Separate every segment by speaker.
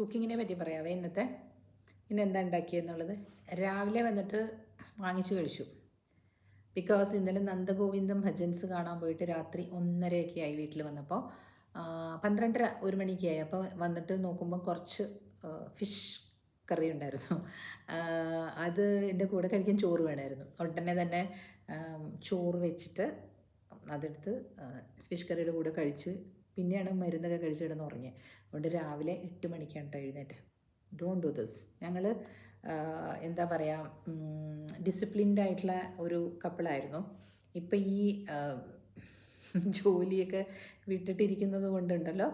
Speaker 1: കുക്കിങ്ങിനെ പറ്റി പറയാവേ ഇന്ന് എന്താ ഉണ്ടാക്കിയെന്നുള്ളത്. രാവിലെ വന്നിട്ട് വാങ്ങിച്ചു കഴിച്ചു. ബിക്കോസ് ഇന്നലെ നന്ദഗോവിന്ദം ഭജൻസ് കാണാൻ പോയിട്ട് രാത്രി 1:30 ആയി വീട്ടിൽ വന്നപ്പോൾ. 12:30 1 മണിക്കായി. അപ്പോൾ വന്നിട്ട് നോക്കുമ്പോൾ കുറച്ച് ഫിഷ് കറി ഉണ്ടായിരുന്നു. അത് എൻ്റെ കൂടെ കഴിക്കാൻ ചോറ് വേണമായിരുന്നു. ഉടനെ തന്നെ ചോറ് വെച്ചിട്ട് അതെടുത്ത് ഫിഷ് കറിയുടെ കൂടെ കഴിച്ച് പിന്നെയാണ് മരുന്നൊക്കെ കഴിച്ച് കിടന്ന് ഉറങ്ങിയത്. അതുകൊണ്ട് രാവിലെ 8 മണിക്കാണ് കേട്ടോ എഴുന്നേറ്റ്. Don't do this. ഞങ്ങൾ എന്താ പറയുക, ഡിസിപ്ലിൻഡ് ആയിട്ടുള്ള ഒരു കപ്പിളായിരുന്നു. ഇപ്പം ഈ ജോലിയൊക്കെ വിട്ടിട്ടിരിക്കുന്നത് കൊണ്ടുണ്ടല്ലോ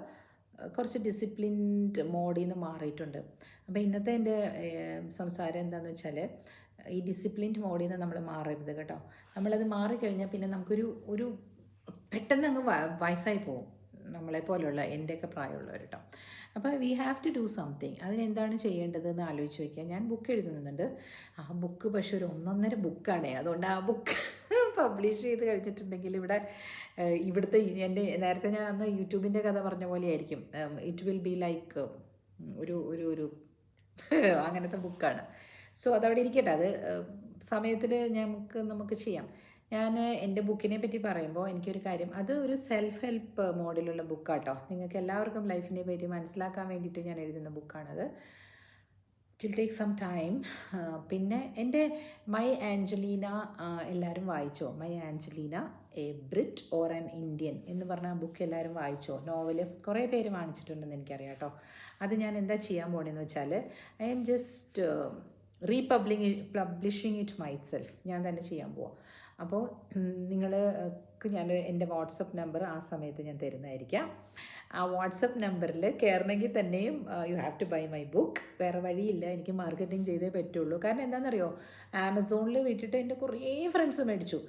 Speaker 1: കുറച്ച് ഡിസിപ്ലിൻഡ് മോഡിൽ നിന്ന് മാറിയിട്ടുണ്ട്. അപ്പോൾ ഇന്നത്തെ എൻ്റെ സംസാരം എന്താണെന്ന് വെച്ചാൽ, ഈ ഡിസിപ്ലിൻഡ് മോഡിൽ നിന്ന് നമ്മൾ മാറരുത് കേട്ടോ. നമ്മളത് മാറിക്കഴിഞ്ഞാൽ പിന്നെ നമുക്കൊരു പെട്ടെന്ന് അങ്ങ് വയസ്സായി പോകും, നമ്മളെപ്പോലുള്ള എൻ്റെയൊക്കെ പ്രായമുള്ളവർ കേട്ടോ. അപ്പോൾ we have to do something. അതിനെന്താണ് ചെയ്യേണ്ടതെന്ന് ആലോചിച്ച് വയ്ക്കുക. ഞാൻ ബുക്ക് എഴുതുന്നുണ്ട്. ആ ബുക്ക് പക്ഷെ ഒരു 1.5 ബുക്കാണേ. അതുകൊണ്ട് ആ ബുക്ക് പബ്ലിഷ് ചെയ്ത് കഴിഞ്ഞിട്ടുണ്ടെങ്കിൽ ഇവിടുത്തെ എൻ്റെ നേരത്തെ ഞാൻ അന്ന് യൂട്യൂബിൻ്റെ കഥ പറഞ്ഞ പോലെ ആയിരിക്കും. ഇറ്റ് വിൽ ബി ലൈക്ക് ഒരു അങ്ങനത്തെ ബുക്കാണ്. സോ അതവിടെ ഇരിക്കട്ടെ. അത് സമയത്തിൽ നമുക്ക് ചെയ്യാം. ഞാൻ എൻ്റെ ബുക്കിനെ പറ്റി പറയുമ്പോൾ എനിക്കൊരു കാര്യം, അത് ഒരു സെൽഫ് ഹെൽപ്പ് മോഡിലുള്ള ബുക്കാട്ടോ. നിങ്ങൾക്ക് എല്ലാവർക്കും ലൈഫിനെ പറ്റി മനസ്സിലാക്കാൻ വേണ്ടിയിട്ട് ഞാൻ എഴുതുന്ന ബുക്കാണത്. It will take some time. പിന്നെ എൻ്റെ മൈ ആഞ്ചലീന എല്ലാവരും വായിച്ചോ? My Angelina a Brit or an Indian എന്ന് പറഞ്ഞ ബുക്ക് എല്ലാവരും വായിച്ചോ? നോവൽ കുറേ പേര് വാങ്ങിച്ചിട്ടുണ്ടെന്ന് എനിക്കറിയാം കേട്ടോ. അത് ഞാൻ എന്താ ചെയ്യാൻ പോകണമെന്ന് വെച്ചാൽ, I am just publishing it myself. ഞാൻ തന്നെ ചെയ്യാൻ പോവാം. അപ്പോൾ നിങ്ങൾക്ക് ഞാൻ എൻ്റെ വാട്സപ്പ് നമ്പർ ആ സമയത്ത് ഞാൻ തരുന്നതായിരിക്കാം. ആ വാട്സപ്പ് നമ്പറിൽ കയറണമെങ്കിൽ തന്നെയും you have to buy my book. വേറെ വഴിയില്ല, എനിക്ക് മാർക്കറ്റിംഗ് ചെയ്തേ പറ്റുള്ളൂ. കാരണം എന്താണെന്നറിയോ, ആമസോണിൽ വിട്ടിട്ട് എൻ്റെ കുറേ ഫ്രണ്ട്സ് മേടിച്ചു.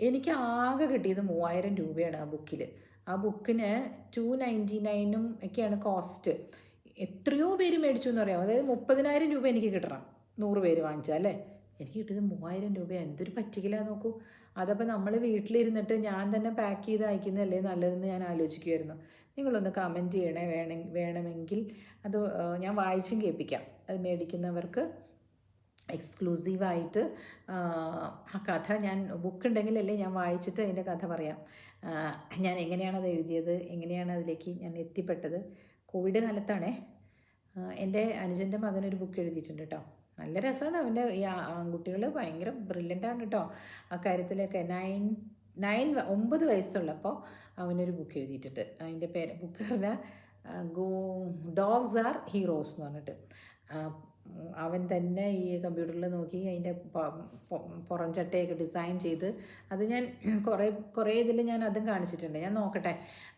Speaker 1: എനിക്ക് ആകെ കിട്ടിയത് 3000 രൂപയാണ് ആ ബുക്കിൽ. ആ ബുക്കിന് 299 ഒക്കെയാണ് കോസ്റ്റ്. എത്രയോ പേര് മേടിച്ചു എന്നറിയാം. അതായത് 30,000 രൂപ എനിക്ക് കിട്ടണം 100 പേര് വാങ്ങിച്ചാൽ അല്ലേ. എനിക്ക് കിട്ടിയത് 3000 രൂപ. എന്തൊരു പറ്റിക്കില്ല നോക്കൂ. അതപ്പോൾ നമ്മൾ വീട്ടിലിരുന്നിട്ട് ഞാൻ തന്നെ പാക്ക് ചെയ്ത് അയക്കുന്നതല്ലേ നല്ലതെന്ന് ഞാൻ ആലോചിക്കുമായിരുന്നു. നിങ്ങളൊന്ന് കമൻറ്റ് ചെയ്യണേ. വേണമെങ്കിൽ അത് ഞാൻ വായിച്ചും കേൾപ്പിക്കാം. അത് മേടിക്കുന്നവർക്ക് എക്സ്ക്ലൂസീവായിട്ട് ആ കഥ, ഞാൻ ബുക്ക് ഉണ്ടെങ്കിലല്ലേ ഞാൻ വായിച്ചിട്ട് അതിൻ്റെ കഥ പറയാം. ഞാൻ എങ്ങനെയാണത് എഴുതിയത്, എങ്ങനെയാണ് അതിലേക്ക് ഞാൻ എത്തിപ്പെട്ടത്. കോവിഡ് കാലത്താണേ. എൻ്റെ അനുജൻ്റെ മകനൊരു ബുക്ക് എഴുതിയിട്ടുണ്ട് കേട്ടോ. നല്ല രസമാണ്. അവൻ്റെ ഈ ആൺകുട്ടികൾ ഭയങ്കര ബ്രില്യൻ്റാണ് കേട്ടോ ആ കാര്യത്തിലൊക്കെ. 9 വയസ്സുള്ളപ്പോൾ അവനൊരു ബുക്ക് എഴുതിയിട്ടുണ്ട്. അതിൻ്റെ ബുക്ക് പറഞ്ഞാൽ ഡോഗ്സ് ആർ ഹീറോസ് എന്ന് പറഞ്ഞിട്ട്. അവൻ തന്നെ ഈ കമ്പ്യൂട്ടറിൽ നോക്കി അതിൻ്റെ പുറം ചട്ടയൊക്കെ ഡിസൈൻ ചെയ്ത്, അത് ഞാൻ കുറേ ഇതിൽ ഞാൻ അതും കാണിച്ചിട്ടുണ്ട്. ഞാൻ നോക്കട്ടെ,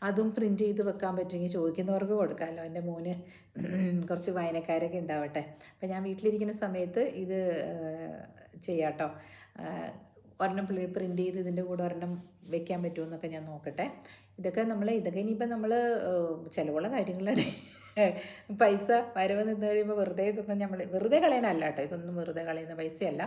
Speaker 1: അതും പ്രിൻറ്റ് ചെയ്ത് വെക്കാൻ പറ്റുമെങ്കിൽ ചോദിക്കുന്നവർക്ക് കൊടുക്കാമല്ലോ. എൻ്റെ മോന് കുറച്ച് വായനക്കാരൊക്കെ ഉണ്ടാവട്ടെ. അപ്പം ഞാൻ വീട്ടിലിരിക്കുന്ന സമയത്ത് ഇത് ചെയ്യാം കേട്ടോ. ഒരെണ്ണം പ്രിൻറ്റ് ചെയ്ത് ഇതിൻ്റെ കൂടെ ഒരെണ്ണം വെക്കാൻ പറ്റുമെന്നൊക്കെ ഞാൻ നോക്കട്ടെ. ഇതൊക്കെ ഇനിയിപ്പോൾ നമ്മൾ ചിലവുള്ള കാര്യങ്ങളാണ്. പൈസ വരവ് നിന്ന് കഴിയുമ്പോൾ വെറുതെ കളയണമല്ല കേട്ടോ. ഇതൊന്നും വെറുതെ കളയുന്ന പൈസയല്ല.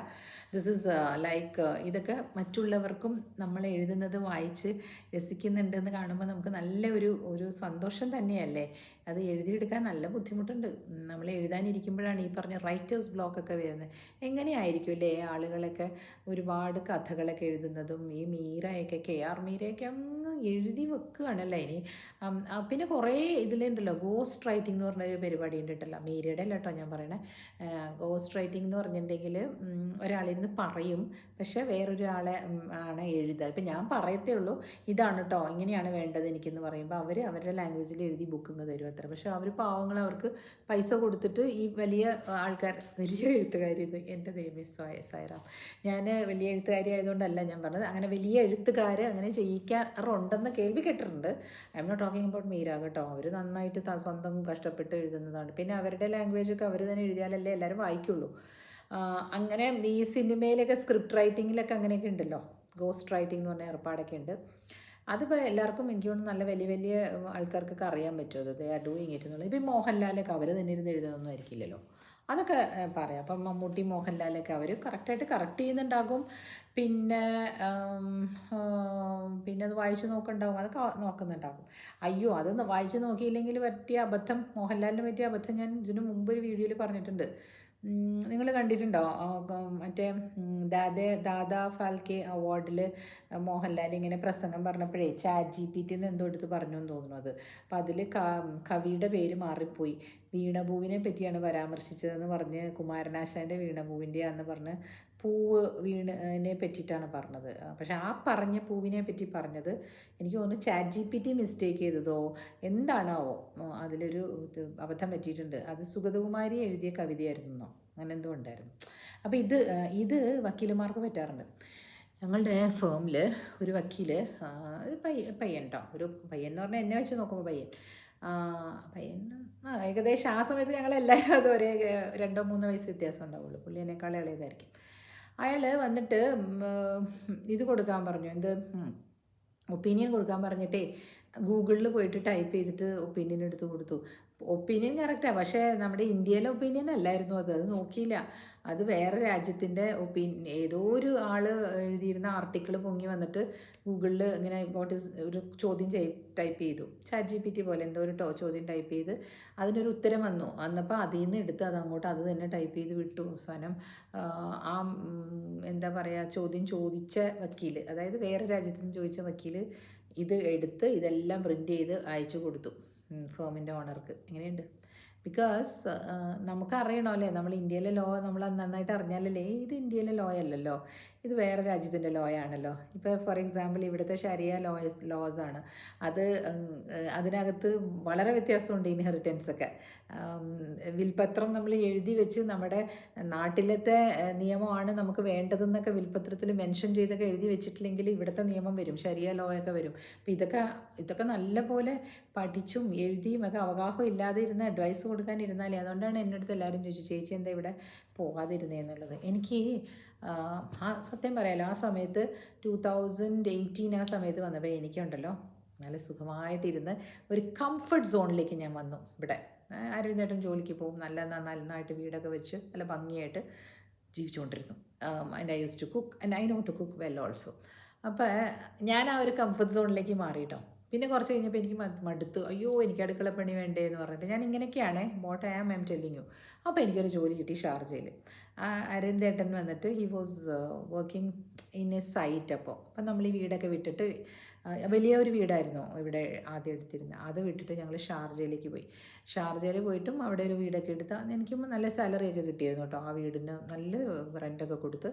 Speaker 1: ദിസ് ഈസ് ലൈക്ക്, ഇതൊക്കെ മറ്റുള്ളവർക്കും നമ്മൾ എഴുതുന്നത് വായിച്ച് രസിക്കുന്നുണ്ടെന്ന് കാണുമ്പോൾ നമുക്ക് നല്ല ഒരു സന്തോഷം തന്നെയല്ലേ. അത് എഴുതിയെടുക്കാൻ നല്ല ബുദ്ധിമുട്ടുണ്ട്. നമ്മൾ എഴുതാനിരിക്കുമ്പോഴാണ് ഈ പറഞ്ഞ റൈറ്റേഴ്സ് ബ്ലോക്കൊക്കെ വരുന്നത്. എങ്ങനെയായിരിക്കും അല്ലേ ആളുകളൊക്കെ ഒരുപാട് കഥകളൊക്കെ എഴുതുന്നതും. ഈ മീരയൊക്കെ, KR മീരയൊക്കെ അങ്ങ് എഴുതി വെക്കുകയാണല്ലേ. ഇനി പിന്നെ കുറേ ഇതിലുണ്ടല്ലോ ഗോസ്റ്റ് റൈറ്റിംഗ് എന്ന് പറഞ്ഞൊരു പരിപാടി ഉണ്ടല്ലോ. മീരയുടെ അല്ല കേട്ടോ ഞാൻ പറയണേ. ഗോസ്റ്റ് റൈറ്റിംഗ് എന്ന് പറഞ്ഞിട്ടുണ്ടെങ്കിൽ ഒരാളിരുന്ന് പറയും, പക്ഷേ വേറൊരാളെ ആണ് എഴുതുക. ഇപ്പം ഞാൻ പറയത്തേ ഉള്ളൂ, ഇതാണ് കേട്ടോ ഇങ്ങനെയാണ് വേണ്ടത് എനിക്കെന്ന് പറയുമ്പോൾ അവർ അവരുടെ ലാംഗ്വേജിൽ എഴുതി ബുക്കിങ് തരും അത്ര. പക്ഷേ അവർ പാവങ്ങൾ, അവർക്ക് പൈസ കൊടുത്തിട്ട് ഈ വലിയ ആൾക്കാർ, വലിയ എഴുത്തുകാരി, എൻ്റെ ദൈവമേ സായറാം, ഞാൻ വലിയ എഴുത്തുകാരി ആയതുകൊണ്ടല്ല ഞാൻ പറഞ്ഞത്. അങ്ങനെ വലിയ എഴുത്തുകാർ അങ്ങനെ ചെയ്യിക്കാറുണ്ടെന്ന് കേൾവി കേട്ടിട്ടുണ്ട്. I'm not talking about Meera കേട്ടോ. അവർ നന്നായിട്ട് സ്വന്തം കഷ്ടപ്പെട്ട് എഴുതുന്നതാണ്. പിന്നെ അവരുടെ ലാംഗ്വേജൊക്കെ അവർ തന്നെ എഴുതിയാലല്ലേ എല്ലാവരും വായിക്കുള്ളൂ. അങ്ങനെ ഈ സിനിമയിലൊക്കെ സ്ക്രിപ്റ്റ് റൈറ്റിങ്ങിലൊക്കെ അങ്ങനെയൊക്കെ ഉണ്ടല്ലോ, ഗോസ്റ്റ് റൈറ്റിംഗ് എന്ന് പറഞ്ഞ ഏർപ്പാടൊക്കെ ഉണ്ട്. അതിപ്പോൾ എല്ലാവർക്കും എനിക്ക് തോന്നുന്നു നല്ല വലിയ ആൾക്കാർക്കൊക്കെ അറിയാൻ പറ്റും അത്. ദേ ആർ ഡൂയിങ് ഇറ്റ് എന്നുള്ളത്. ഇപ്പോൾ മോഹൻലാലൊക്കെ അവർ തന്നെ ഇരുന്ന് എഴുതുന്നൊന്നും ആയിരിക്കില്ലല്ലോ. അതൊക്കെ പറയാം. അപ്പം മമ്മൂട്ടി, മോഹൻലാലൊക്കെ അവർ കറക്റ്റായിട്ട് കറക്റ്റ് ചെയ്യുന്നുണ്ടാകും. പിന്നെ പിന്നെ അത് വായിച്ച് നോക്കുന്നുണ്ടാകും, അതൊക്കെ നോക്കുന്നുണ്ടാകും. അയ്യോ, അതൊന്ന് വായിച്ച് നോക്കിയില്ലെങ്കിൽ പറ്റിയ അബദ്ധം, മോഹൻലാലിന് പറ്റിയ അബദ്ധം ഞാൻ ഇതിനു മുമ്പ് ഒരു വീഡിയോയിൽ പറഞ്ഞിട്ടുണ്ട്. നിങ്ങൾ കണ്ടിട്ടുണ്ടോ? മറ്റേ ദാദാ ഫാൽക്കെ അവാർഡിൽ മോഹൻലാൽ ഇങ്ങനെ പ്രസംഗം പറഞ്ഞപ്പോഴേ ChatGPT എന്തോ എടുത്ത് പറഞ്ഞു എന്ന് തോന്നുന്നു അത്. അപ്പം അതിൽ കവിയുടെ പേര് മാറിപ്പോയി, വീണപൂവിനെ പറ്റിയാണ് പരാമർശിച്ചതെന്ന് പറഞ്ഞ്, കുമാരനാശാൻ്റെ വീണപൂവിൻ്റെ ആന്ന് പറഞ്ഞ് പൂവ് വീണിനെ പറ്റിയിട്ടാണ് പറഞ്ഞത്. പക്ഷെ ആ പറഞ്ഞ പൂവിനെ പറ്റി പറഞ്ഞത് എനിക്ക് തോന്നുന്നു ChatGPT മിസ്റ്റേക്ക് ചെയ്തതോ എന്താണാവോ, അതിലൊരു അബദ്ധം പറ്റിയിട്ടുണ്ട്. അത് സുഗതകുമാരി എഴുതിയ കവിതയായിരുന്നോ, അങ്ങനെ എന്തോ ഉണ്ടായിരുന്നു. അപ്പോൾ ഇത് വക്കീലന്മാർക്ക് പറ്റാറുണ്ട്. ഞങ്ങളുടെ ഫേമിൽ ഒരു വക്കീൽ, ഒരു പയ്യൻ കേട്ടോ, ഒരു പയ്യൻ എന്ന് പറഞ്ഞാൽ എന്നെ വെച്ച് നോക്കുമ്പോൾ പയ്യൻ ഏകദേശം ആ സമയത്ത് ഞങ്ങളെല്ലാവരും അത് ഒരേ 2-3 വയസ്സ് വ്യത്യാസം ഉണ്ടാവുള്ളൂ. പുള്ളി എന്നെക്കാൾ ഇളയതായിരിക്കും. അയാൾ വന്നിട്ട് ഇത് കൊടുക്കാൻ പറഞ്ഞു, എന്ത് ഒപ്പീനിയൻ കൊടുക്കാൻ പറഞ്ഞിട്ടേ ഗൂഗിളിൽ പോയിട്ട് ടൈപ്പ് ചെയ്തിട്ട് ഒപ്പീനിയൻ എടുത്ത് കൊടുത്തു. ഒപ്പീനിയൻ കറക്റ്റാണ്, പക്ഷേ നമ്മുടെ ഇന്ത്യയിലെ ഒപ്പീനിയൻ അല്ലായിരുന്നു അത് നോക്കിയില്ല. അത് വേറെ രാജ്യത്തിൻ്റെ ഏതോ ഒരു ആൾ എഴുതിയിരുന്ന ആർട്ടിക്കിൾ പൊങ്ങി വന്നിട്ട് ഗൂഗിളിൽ ഇങ്ങനെ ഒരു ചോദ്യം ടൈപ്പ് ചെയ്തു. ChatGPT പോലെ എന്തോ ഒരു ചോദ്യം ടൈപ്പ് ചെയ്ത് അതിനൊരു ഉത്തരം വന്നപ്പോൾ അതിൽ നിന്ന് എടുത്ത് അതങ്ങോട്ട് അത് തന്നെ ടൈപ്പ് ചെയ്ത് വിട്ടു. അവസാനം ആ എന്താ പറയുക, ചോദ്യം ചോദിച്ച വക്കീൽ, അതായത് വേറെ രാജ്യത്ത് നിന്ന് ചോദിച്ച വക്കീൽ ഇത് എടുത്ത് ഇതെല്ലാം പ്രിൻ്റ് ചെയ്ത് അയച്ചു കൊടുത്തു ഫേമിൻ്റെ ഓണർക്ക്. എങ്ങനെയുണ്ട്? ബിക്കോസ് നമുക്കറിയണമല്ലേ, നമ്മൾ ഇന്ത്യയിലെ ലോ നമ്മൾ നന്നായിട്ട് അറിഞ്ഞാലല്ലേ, ഇത് ഇന്ത്യയിലെ ലോ അല്ലല്ലോ, ഇത് വേറെ രാജ്യത്തിൻ്റെ ലോ ആണല്ലോ. ഇപ്പോൾ ഫോർ എക്സാമ്പിൾ ഇവിടുത്തെ ശരിയ ലോസാണ് അത്, അതിനകത്ത് വളരെ വ്യത്യാസമുണ്ട്. ഇൻഹെറിറ്റൻസൊക്കെ വിൽപത്രം നമ്മൾ എഴുതി വെച്ച് നമ്മുടെ നാട്ടിലത്തെ നിയമമാണ് നമുക്ക് വേണ്ടതെന്നൊക്കെ വിൽപത്രത്തിൽ മെൻഷൻ ചെയ്തൊക്കെ എഴുതി വെച്ചിട്ടില്ലെങ്കിൽ ഇവിടുത്തെ നിയമം വരും, ശരിയ ലോ ഒക്കെ വരും. അപ്പോൾ ഇതൊക്കെ നല്ലപോലെ പഠിച്ചും എഴുതിയും ഒക്കെ അവഗാഹം ഇല്ലാതെ ഇരുന്ന് അഡ്വൈസ് കൊടുക്കാനിരുന്നാലേ. അതുകൊണ്ടാണ് എൻ്റെ അടുത്ത് എല്ലാവരും ചോദിച്ചു, ചേച്ചി എന്താ ഇവിടെ പോകാതിരുന്നതെന്നുള്ളത്. എനിക്ക് ആ സത്യം പറയാലോ, ആ സമയത്ത് 2018 ആ സമയത്ത് വന്നപ്പോൾ എനിക്കുണ്ടല്ലോ നല്ല സുഖമായിട്ടിരുന്ന് ഒരു കംഫർട്ട് സോണിലേക്ക് ഞാൻ വന്നു. ഇവിടെ അരവിന്ദേട്ടൻ ജോലിക്ക് പോകും, നന്നായിട്ട് വീടൊക്കെ വെച്ച് നല്ല ഭംഗിയായിട്ട് ജീവിച്ചുകൊണ്ടിരുന്നു. And I use to cook and I know to cook well also. അപ്പോൾ ഞാൻ ആ ഒരു കംഫർട്ട് സോണിലേക്ക് മാറിയിട്ടോ. പിന്നെ കുറച്ച് കഴിഞ്ഞപ്പോൾ എനിക്ക് മടുത്തു. അയ്യോ, എനിക്ക് അടുക്കളപ്പണി വേണ്ടേ എന്ന് പറഞ്ഞിട്ട് ഞാൻ ഇങ്ങനെയൊക്കെയാണ് what I am telling you. അപ്പോൾ എനിക്കൊരു ജോലി കിട്ടി ഷാർജയിൽ. അരവിന്ദേട്ടൻ വന്നിട്ട് he was working in a site. അപ്പം നമ്മൾ ഈ വീടൊക്കെ വിട്ടിട്ട്, വലിയ ഒരു വീടായിരുന്നു ഇവിടെ ആദ്യം എടുത്തിരുന്നത്, അത് വിട്ടിട്ട് ഞങ്ങൾ ഷാർജയിലേക്ക് പോയി. ഷാർജയിൽ പോയിട്ടും അവിടെ ഒരു വീടൊക്കെ എടുത്താൽ എനിക്കും നല്ല സാലറിയൊക്കെ കിട്ടിയിരുന്നു കേട്ടോ. ആ വീടിന് നല്ല റെൻ്റൊക്കെ കൊടുത്ത്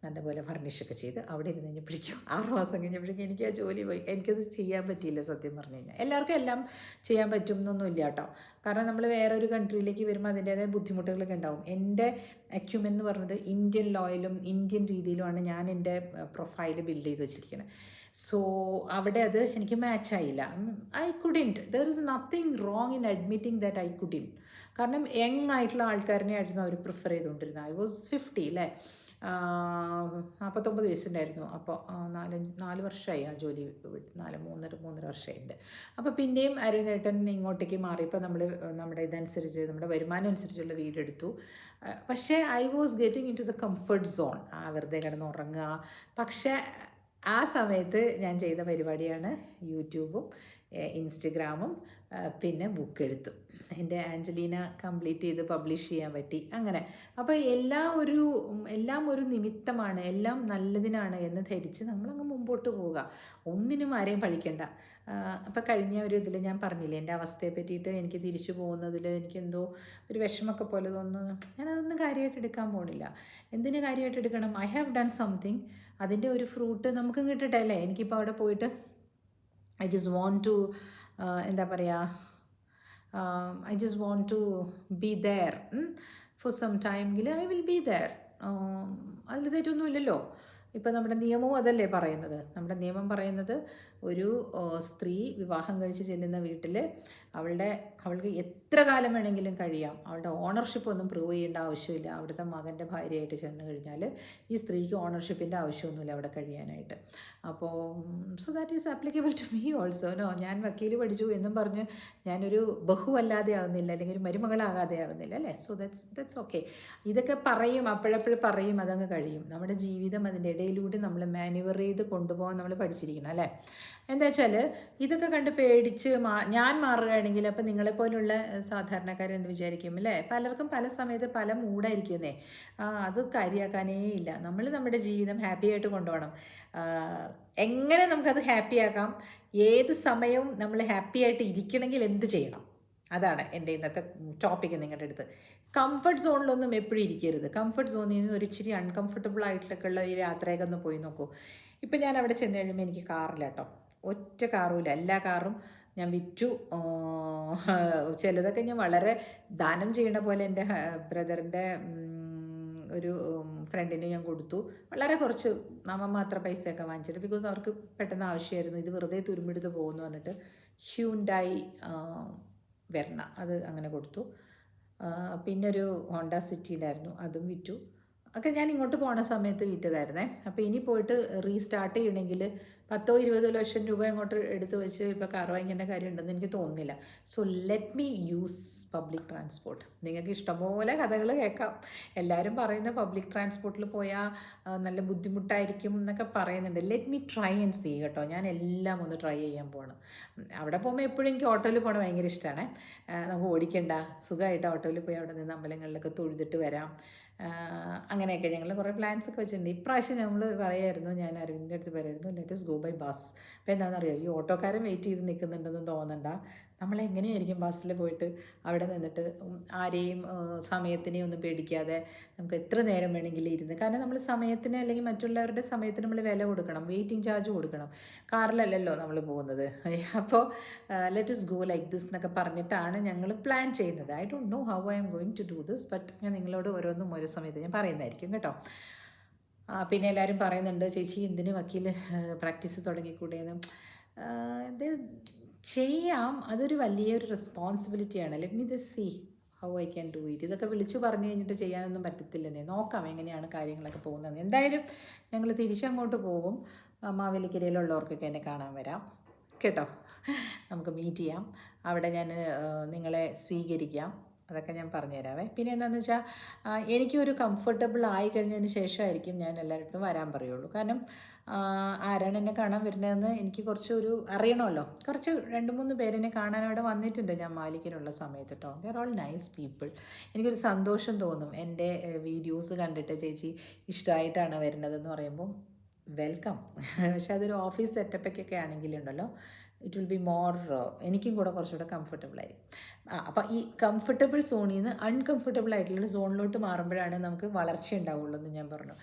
Speaker 1: നല്ലപോലെ ഫർണിഷൊക്കെ ചെയ്ത് അവിടെ ഇരുന്ന് കഴിഞ്ഞപ്പോഴേക്കും 6 മാസം കഴിഞ്ഞപ്പോഴേക്കും എനിക്ക് ആ ജോലി പോയി. എനിക്കത് ചെയ്യാൻ പറ്റിയില്ല സത്യം പറഞ്ഞു കഴിഞ്ഞാൽ. എല്ലാവർക്കും എല്ലാം ചെയ്യാൻ പറ്റും എന്നൊന്നുമില്ല കേട്ടോ. കാരണം നമ്മൾ വേറൊരു കൺട്രിയിലേക്ക് വരുമ്പോൾ അതിൻ്റേതായ ബുദ്ധിമുട്ടുകളൊക്കെ ഉണ്ടാവും. എൻ്റെ അക്യുമെൻ എന്ന് പറഞ്ഞത് ഇന്ത്യൻ ലോയിലും ഇന്ത്യൻ രീതിയിലുമാണ് ഞാൻ എൻ്റെ പ്രൊഫൈൽ ബിൽഡ് ചെയ്ത് വെച്ചിരിക്കുന്നത്. സോ അവിടെ അത് എനിക്ക് മാച്ചായില്ല. I couldn't. There is nothing wrong in admitting that I couldn't. കാരണം യങ് ആയിട്ടുള്ള ആൾക്കാരനെ ആയിരുന്നു അവർ പ്രിഫർ ചെയ്തുകൊണ്ടിരുന്നത്. ഐ വാസ് 50 അല്ലേ, 49 വയസ്സുണ്ടായിരുന്നു. അപ്പോൾ 4 വർഷമായി ആ ജോലി, 3.5 വർഷമായിട്ടുണ്ട്. അപ്പോൾ പിന്നെയും അരവിന്ദേട്ടൻ ഇങ്ങോട്ടേക്ക് മാറിയപ്പോൾ നമ്മുടെ ഇതനുസരിച്ച് നമ്മുടെ വരുമാനം അനുസരിച്ചുള്ള വീടെടുത്തു. പക്ഷേ I was getting into the comfort zone. വെറുതെ കിടന്ന് ഉറങ്ങുക. പക്ഷേ ആ സമയത്ത് ഞാൻ ചെയ്ത പരിപാടിയാണ് യൂട്യൂബും ഇൻസ്റ്റഗ്രാമും പിന്നെ ബുക്ക് എഴുത്തും. എൻ്റെ ആഞ്ചലീന കംപ്ലീറ്റ് ചെയ്ത് പബ്ലിഷ് ചെയ്യാൻ പറ്റി. അങ്ങനെ അപ്പോൾ എല്ലാം ഒരു നിമിത്തമാണ്, എല്ലാം നല്ലതിനാണ് എന്ന് ധരിച്ച് നമ്മളങ്ങ് മുമ്പോട്ട് പോവുക. ഒന്നിനും ആരെയും പഴിക്കണ്ട. അപ്പോൾ കഴിഞ്ഞ ഒരു ഇതിൽ ഞാൻ പറഞ്ഞില്ലേ എൻ്റെ അവസ്ഥയെ പറ്റിയിട്ട്, എനിക്ക് തിരിച്ചു പോകുന്നതിൽ എനിക്കെന്തോ ഒരു വിഷമമൊക്കെ പോലെ തോന്നുന്നു. ഞാനതൊന്നും കാര്യമായിട്ട് എടുക്കാൻ പോണില്ല. എന്തിനു കാര്യമായിട്ട് എടുക്കണം? I have done something. അതിൻ്റെ ഒരു ഫ്രൂട്ട് നമുക്ക് കിട്ടട്ടെ. എനിക്കിപ്പോൾ അവിടെ പോയിട്ട് ഐ ജസ്റ്റ് വോണ്ട് ടു എന്താ പറയുക, I just want to be there for some ടൈമെങ്കിൽ ഐ വിൽ ബി ദെയർ. അതിൽ തെറ്റൊന്നുമില്ലല്ലോ. ഇപ്പം നമ്മുടെ നിയമവും അതല്ലേ പറയുന്നത്. നമ്മുടെ നിയമം പറയുന്നത് ഒരു സ്ത്രീ വിവാഹം കഴിച്ച് ചെല്ലുന്ന വീട്ടിൽ അവൾക്ക് എത്ര കാലം വേണമെങ്കിലും കഴിയാം. അവളുടെ ഓണർഷിപ്പ് ഒന്നും പ്രൂവ് ചെയ്യേണ്ട ആവശ്യമില്ല. അവിടുത്തെ മകൻ്റെ ഭാര്യയായിട്ട് ചെന്ന് കഴിഞ്ഞാൽ ഈ സ്ത്രീക്ക് ഓണർഷിപ്പിൻ്റെ ആവശ്യമൊന്നുമില്ല അവിടെ കഴിയാനായിട്ട്. അപ്പോൾ so that is applicable to me also. No, ഞാൻ വക്കീൽ പഠിച്ചു എന്നും പറഞ്ഞ് ഞാനൊരു ബഹു അല്ലാതെ ആകുന്നില്ല, അല്ലെങ്കിൽ ഒരു മരുമകളാകാതെ ആകുന്നില്ല അല്ലേ. So that's okay. ഇതൊക്കെ പറയും, അപ്പോഴപ്പോഴും പറയും, അതങ്ങ് കഴിയും. നമ്മുടെ ജീവിതം അതിൻ്റെ ഇടയിലൂടെ നമ്മൾ മാനുവർ ചെയ്ത് കൊണ്ടുപോകാൻ നമ്മൾ പഠിച്ചിരിക്കണം അല്ലേ. എന്താ വെച്ചാൽ ഇതൊക്കെ കണ്ട് പേടിച്ച് ഞാൻ മാറുകയാണെങ്കിൽ അപ്പം നിങ്ങളെപ്പോലുള്ള സാധാരണക്കാരെന്ത് വിചാരിക്കും അല്ലേ. പലർക്കും പല സമയത്ത് പല മൂഡായിരിക്കുന്നേ. അത് കാര്യമാക്കാനേ ഇല്ല. നമ്മൾ നമ്മുടെ ജീവിതം ഹാപ്പി ആയിട്ട് കൊണ്ടുപോകണം. എങ്ങനെ നമുക്കത് ഹാപ്പിയാക്കാം, ഏത് സമയവും നമ്മൾ ഹാപ്പി ആയിട്ട് ഇരിക്കണമെങ്കിൽ എന്ത് ചെയ്യണം, അതാണ് എൻ്റെ ഇന്നത്തെ ടോപ്പിക്ക് നിങ്ങളുടെ അടുത്ത്. കംഫർട്ട് സോണിലൊന്നും എപ്പോഴും ഇരിക്കരുത്. കംഫർട്ട് സോണിൽ നിന്ന് ഒരു ഇച്ചിരി അൺകംഫർട്ടബിൾ ആയിട്ടൊക്കെ ഉള്ള ഈ യാത്രയൊക്കെ ഒന്ന് പോയി നോക്കൂ. ഇപ്പം ഞാൻ അവിടെ ചെന്ന് കഴിയുമ്പോൾ എനിക്ക് കാറില്ല കേട്ടോ, ഒറ്റ കാറുമില്ല. എല്ലാ കാറും ഞാൻ വിറ്റു. ചിലതൊക്കെ ഞാൻ വളരെ ദാനം ചെയ്യണ പോലെ എൻ്റെ ബ്രദറിൻ്റെ ഒരു ഫ്രണ്ടിന് ഞാൻ കൊടുത്തു. വളരെ കുറച്ച് നാമമാത്ര പൈസയൊക്കെ വാങ്ങിച്ചിട്ട്, ബിക്കോസ് അവർക്ക് പെട്ടെന്ന് ആവശ്യമായിരുന്നു. ഇത് വെറുതെ തുരുമ്പെടുത്ത് പോകുമെന്ന് പറഞ്ഞിട്ട് ഹ്യൂണ്ടായി വെർണ അത് അങ്ങനെ കൊടുത്തു. പിന്നെ ഒരു ഹോണ്ട സിറ്റി ഉണ്ടായിരുന്നു, അതും വിറ്റു. ഒക്കെ ഞാൻ ഇങ്ങോട്ട് പോണ സമയത്ത് വിറ്റതായിരുന്നേ. അപ്പോൾ ഇനി പോയിട്ട് റീസ്റ്റാർട്ട് ചെയ്യണമെങ്കിൽ 10-20 ലക്ഷം രൂപ അങ്ങോട്ട് എടുത്ത് വെച്ച് ഇപ്പോൾ കാർ വാങ്ങിക്കേണ്ട കാര്യമുണ്ടെന്ന് എനിക്ക് തോന്നുന്നില്ല. So let me use public transport. നിങ്ങൾക്ക് ഇഷ്ടംപോലെ കഥകൾ കേൾക്കാം. എല്ലാവരും പറയുന്ന പബ്ലിക് ട്രാൻസ്പോർട്ടിൽ പോയാൽ നല്ല ബുദ്ധിമുട്ടായിരിക്കും എന്നൊക്കെ പറയുന്നുണ്ട്. Let me try and see കേട്ടോ. ഞാൻ എല്ലാം ഒന്ന് ട്രൈ ചെയ്യാൻ പോകണം. അവിടെ പോകുമ്പോൾ എപ്പോഴും എനിക്ക് ഓട്ടോയിൽ പോകണം ഭയങ്കര ഇഷ്ടമാണ്. നമുക്ക് ഓടിക്കണ്ട, സുഖമായിട്ട് ഓട്ടോയിൽ പോയി അവിടെ നിന്ന് അമ്പലങ്ങളിലൊക്കെ തൊഴുതിട്ട് വരാം. അങ്ങനെയൊക്കെ ഞങ്ങൾ കുറേ പ്ലാൻസൊക്കെ വെച്ചിട്ടുണ്ട്. ഇപ്രാവശ്യം നമ്മൾ പറയായിരുന്നു, ഞാൻ അരവിന്ദിൻ്റെ അടുത്ത് പറയായിരുന്നു, let us go by bus. അപ്പോൾ എന്താണെന്നറിയോ, ഈ ഓട്ടോക്കാരൻ വെയിറ്റ് ചെയ്ത് നിൽക്കുന്നുണ്ടെന്ന് തോന്നണ്ട. നമ്മളെങ്ങനെയായിരിക്കും ബസ്സിൽ പോയിട്ട് അവിടെ നിന്നിട്ട് ആരെയും സമയത്തിനെയും ഒന്നും പേടിക്കാതെ നമുക്ക് എത്ര നേരം വേണമെങ്കിലും ഇരുന്ന്, കാരണം നമ്മൾ സമയത്തിന് അല്ലെങ്കിൽ മറ്റുള്ളവരുടെ സമയത്തിന് നമ്മൾ വില കൊടുക്കണം, വെയിറ്റിംഗ് ചാർജ് കൊടുക്കണം. കാറിലല്ലല്ലോ നമ്മൾ പോകുന്നത്. അപ്പോൾ let us go like this എന്നൊക്കെ പറഞ്ഞിട്ടാണ് ഞങ്ങൾ പ്ലാൻ ചെയ്യുന്നത്. I don't know how I'm going to do this, but ഞാൻ നിങ്ങളോട് ഓരോന്നും ഓരോ സമയത്ത് ഞാൻ പറയുന്നതായിരിക്കും കേട്ടോ. പിന്നെ എല്ലാവരും പറയുന്നുണ്ട്, ചേച്ചി എന്തിന് വക്കീൽ പ്രാക്ടീസ് തുടങ്ങിക്കൂടെയെന്ന്. ഇത് ചെയ്യാം, അതൊരു വലിയൊരു റെസ്പോൺസിബിലിറ്റിയാണ്. Let me just see how I can do it. ഇതൊക്കെ വിളിച്ചു പറഞ്ഞു കഴിഞ്ഞിട്ട് ചെയ്യാനൊന്നും പറ്റത്തില്ലെന്നേ. നോക്കാം എങ്ങനെയാണ് കാര്യങ്ങളൊക്കെ പോകുന്നത്. എന്തായാലും ഞങ്ങൾ തിരിച്ചങ്ങോട്ട് പോകും. മാവേലിക്കരയിലുള്ളവർക്കൊക്കെ എന്നെ കാണാൻ വരാം കേട്ടോ. നമുക്ക് മീറ്റ് ചെയ്യാം. അവിടെ ഞാൻ നിങ്ങളെ സ്വീകരിക്കാം. അതൊക്കെ ഞാൻ പറഞ്ഞുതരാവേ. പിന്നെ എന്താണെന്ന് വെച്ചാൽ എനിക്കൊരു കംഫർട്ടബിൾ ആയി കഴിഞ്ഞതിന് ശേഷമായിരിക്കും ഞാൻ എല്ലായിടത്തും വരാൻ പറയുള്ളൂ. കാരണം ആരാണ് എന്നെ കാണാൻ വരുന്നതെന്ന് എനിക്ക് കുറച്ചൊരു അറിയണമല്ലോ. കുറച്ച് 2-3 പേരെന്നെ കാണാൻ അവിടെ വന്നിട്ടുണ്ട് ഞാൻ മാലിക്കലുള്ള സമയത്ത് കേട്ടോ. They are all nice people. എനിക്കൊരു സന്തോഷം തോന്നും എൻ്റെ വീഡിയോസ് കണ്ടിട്ട് ചേച്ചി ഇഷ്ടമായിട്ടാണ് വരുന്നതെന്ന് പറയുമ്പം വെൽക്കം. പക്ഷെ അതൊരു ഓഫീസ് സെറ്റപ്പൊക്കെ ആണെങ്കിലുണ്ടല്ലോ, ഇറ്റ് വിൽ ബി മോർ, എനിക്കും കൂടെ കുറച്ചുകൂടെ കംഫർട്ടബിൾ ആയിരിക്കും. അപ്പോൾ ഈ കംഫർട്ടബിൾ സോണിൽ നിന്ന് അൺകംഫർട്ടബിൾ ആയിട്ടുള്ള സോണിലോട്ട് മാറുമ്പോഴാണ് നമുക്ക് വളർച്ച ഉണ്ടാവുള്ളൂ എന്ന് ഞാൻ പറഞ്ഞു.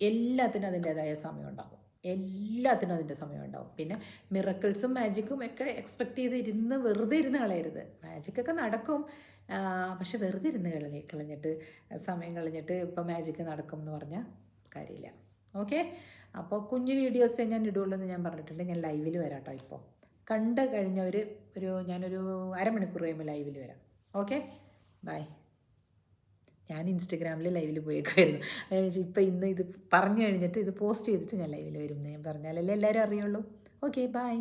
Speaker 1: എല്ലാത്തിനും അതിൻ്റേതായ സമയം ഉണ്ടാകും. എല്ലാത്തിനും അതിൻ്റെ സമയം ഉണ്ടാവും. പിന്നെ മിറക്കിൾസും മാജിക്കും ഒക്കെ എക്സ്പെക്റ്റ് ചെയ്ത് വെറുതെ ഇരുന്ന് കളയരുത്. മാജിക്കൊക്കെ നടക്കും, പക്ഷെ വെറുതെ ഇരുന്ന് കളഞ്ഞിട്ട് സമയം കളഞ്ഞിട്ട് ഇപ്പോൾ മാജിക്ക് നടക്കും എന്ന് പറഞ്ഞാൽ കാര്യമില്ല. ഓക്കെ, അപ്പോൾ കുഞ്ഞു വീഡിയോസേ ഞാൻ ഇടുള്ളൂ എന്ന് ഞാൻ പറഞ്ഞിട്ടുണ്ട്. ഞാൻ ലൈവിൽ വരാം കേട്ടോ. ഇപ്പോൾ കണ്ട് കഴിഞ്ഞവർ ഞാനൊരു അരമണിക്കൂർ കഴിയുമ്പോൾ ലൈവിൽ വരാം. Okay, bye. ഞാൻ ഇൻസ്റ്റഗ്രാമിൽ ലൈവിൽ പോയേക്കുമായിരുന്നു. ഇപ്പോൾ ഇന്ന് ഇത് പറഞ്ഞു കഴിഞ്ഞിട്ട് ഇത് പോസ്റ്റ് ചെയ്തിട്ട് ഞാൻ ലൈവിൽ വരും എന്ന് ഞാൻ പറഞ്ഞാലല്ലേ എല്ലാവരും അറിയുള്ളൂ. Okay, by.